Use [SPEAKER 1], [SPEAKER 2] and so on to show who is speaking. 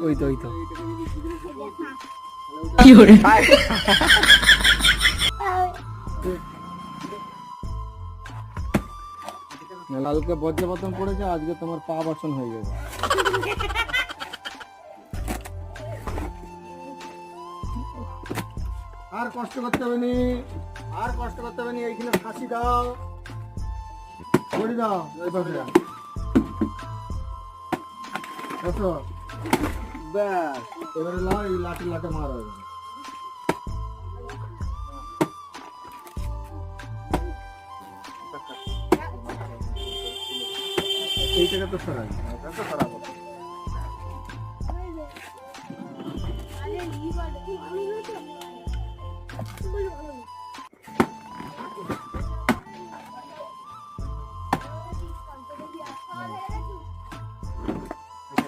[SPEAKER 1] ওই তো
[SPEAKER 2] কি করে
[SPEAKER 1] কালকে বজ্রপাতন পড়েছে, আজকে তোমার পা বচন হয়ে গেছে। আর কষ্ট করতে হবে নি, আর কষ্ট করতে হবে নি। এইখানে ফাঁসি দাও, বড়ি দাও, এই পাশে এসো। ব্যাস, এবারে লাও, এই লাঠি মারা হবে। এইটাকে তো সরাই, এটা তো সরাবো।